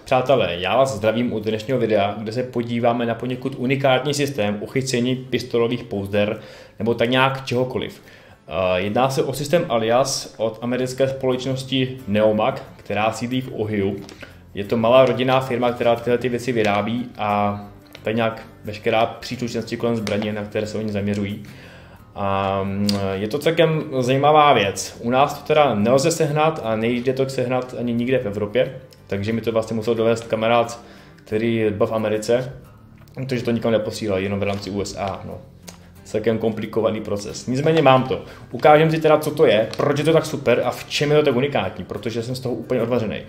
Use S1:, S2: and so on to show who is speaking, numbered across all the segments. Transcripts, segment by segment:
S1: Přátelé, já vás zdravím u dnešního videa, kde se podíváme na poněkud unikátní systém uchycení pistolových pouzder nebo tak nějak čehokoliv. Jedná se o systém Alias od americké společnosti Neomag, která sídlí v Ohio. Je to malá rodinná firma, která tyhle věci vyrábí a tak nějak veškerá příslušenství kolem zbraní, na které se oni zaměřují. A je to celkem zajímavá věc. U nás to teda nelze sehnat a nejde to sehnat ani nikde v Evropě, takže mi to vlastně musel dovést kamarád, který byl v Americe, protože to nikam neposílali, jenom v rámci USA. No. Celkem komplikovaný proces. Nicméně mám to. Ukážem si teda, co to je, proč je to tak super a v čem je to tak unikátní, protože jsem z toho úplně odvařený.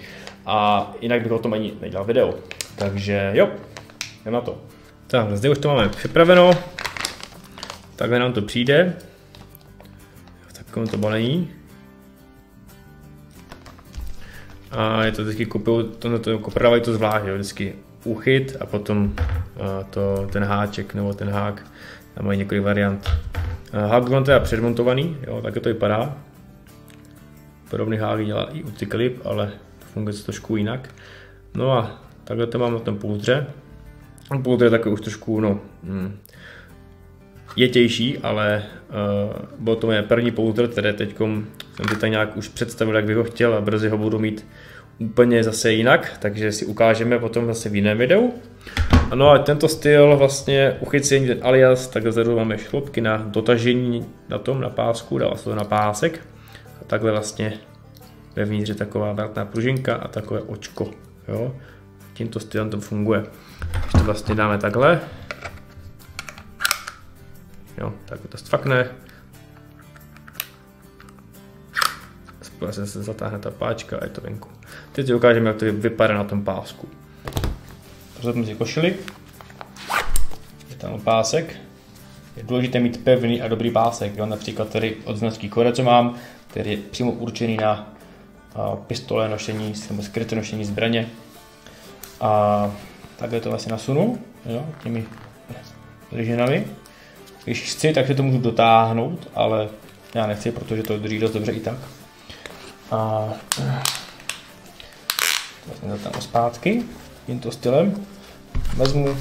S1: A jinak bych o tom ani nedělal video. Takže jo, jdem na to. Tak, zde už to máme připraveno. Takhle nám to přijde. V takovém to balení. A je to vždycky prodávají to zvlášť, vždycky úchyt a potom ten háček nebo ten hák. Tam mají několik variant. Hák mám teda předmontovaný, jo, tak to vypadá. Podobný hák dělá i Uticlip, ale funguje to trošku jinak. No a takhle to mám na tom pouzdře. Pouzdře je takový už trošku, no, je těžší, ale byl to moje první pouzdr, které teď jsem si tak nějak už představil, jak bych ho chtěl a brzy ho budu mít úplně zase jinak, takže si ukážeme potom zase v jiném videu. No a tento styl vlastně uchycení, ten Alias, tak vzadu máme šlopky na dotažení na pásku, dává se to na pásek a takhle vlastně vevnitř je taková vratná pružinka a takové očko, jo. Tímto stylem to funguje. Když to vlastně dáme takhle, jo, tak to stfakne. Spole se zatáhne ta páčka a je to venku. Teď si ukážeme, jak to vypadá na tom pásku. Rozhodneme si košili. Je tam pásek. Je důležité mít pevný a dobrý pásek. Jo? Například tady od značky Kore, co mám, který je přímo určený na pistole nošení nebo skryté nošení zbraně. A takhle to vlastně nasunu, jo? Těmi řeženami. Když chci, tak si to můžu dotáhnout, ale já nechci, protože to drží dost dobře i tak. A vlastně to tam zpátky tímto stylem. Vezmu.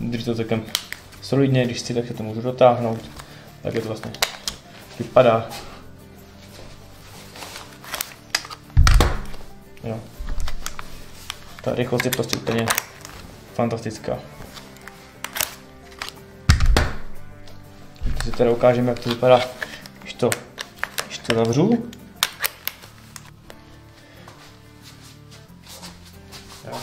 S1: Drží to takem solidně, když chci, tak se to můžu dotáhnout. Tak je to vlastně vypadá. Jo. Ta rychlost je prostě úplně fantastická. Teď si teda ukážeme, jak to vypadá, když to zavřu. Jo.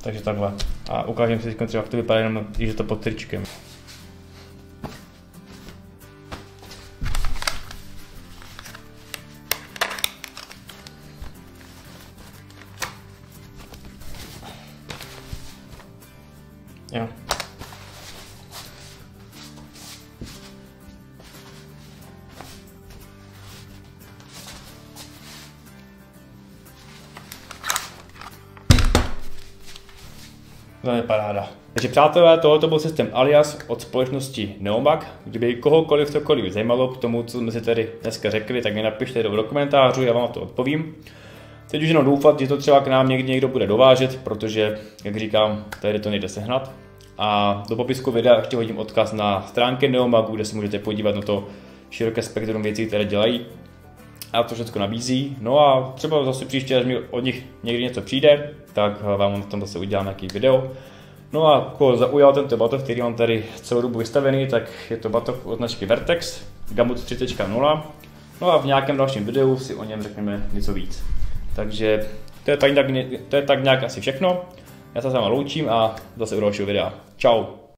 S1: Takže takhle. A ukážeme si teď třeba, jak to vypadá, jenom když je to pod tričkem. Jo. To je paráda. Takže přátelé, tohle byl systém Alias od společnosti Neomag. Kdyby kohokoliv cokoliv zajímalo k tomu, co jsme si tady dneska řekli, tak mi napište do komentářů, já vám na to odpovím. Teď už jenom doufat, že to třeba k nám někdo bude dovážet, protože, jak říkám, tady to nejde sehnat. A do popisku videa ještě hodím odkaz na stránky Neomagu, kde se můžete podívat na to široké spektrum věcí, které dělají. A to všechno nabízí. No a třeba zase příště, až mi od nich někdy něco přijde, tak vám na tom zase udělám nějaký video. No a koho zaujal tento batoh, který mám tady celou dobu vystavený, tak je to batoh od značky Vertex, Gamut 3.0. No a v nějakém dalším videu si o něm řekneme něco víc. Takže to je tak nějak asi všechno. Já se s vámi loučím a zase u dalšího videa. Čau.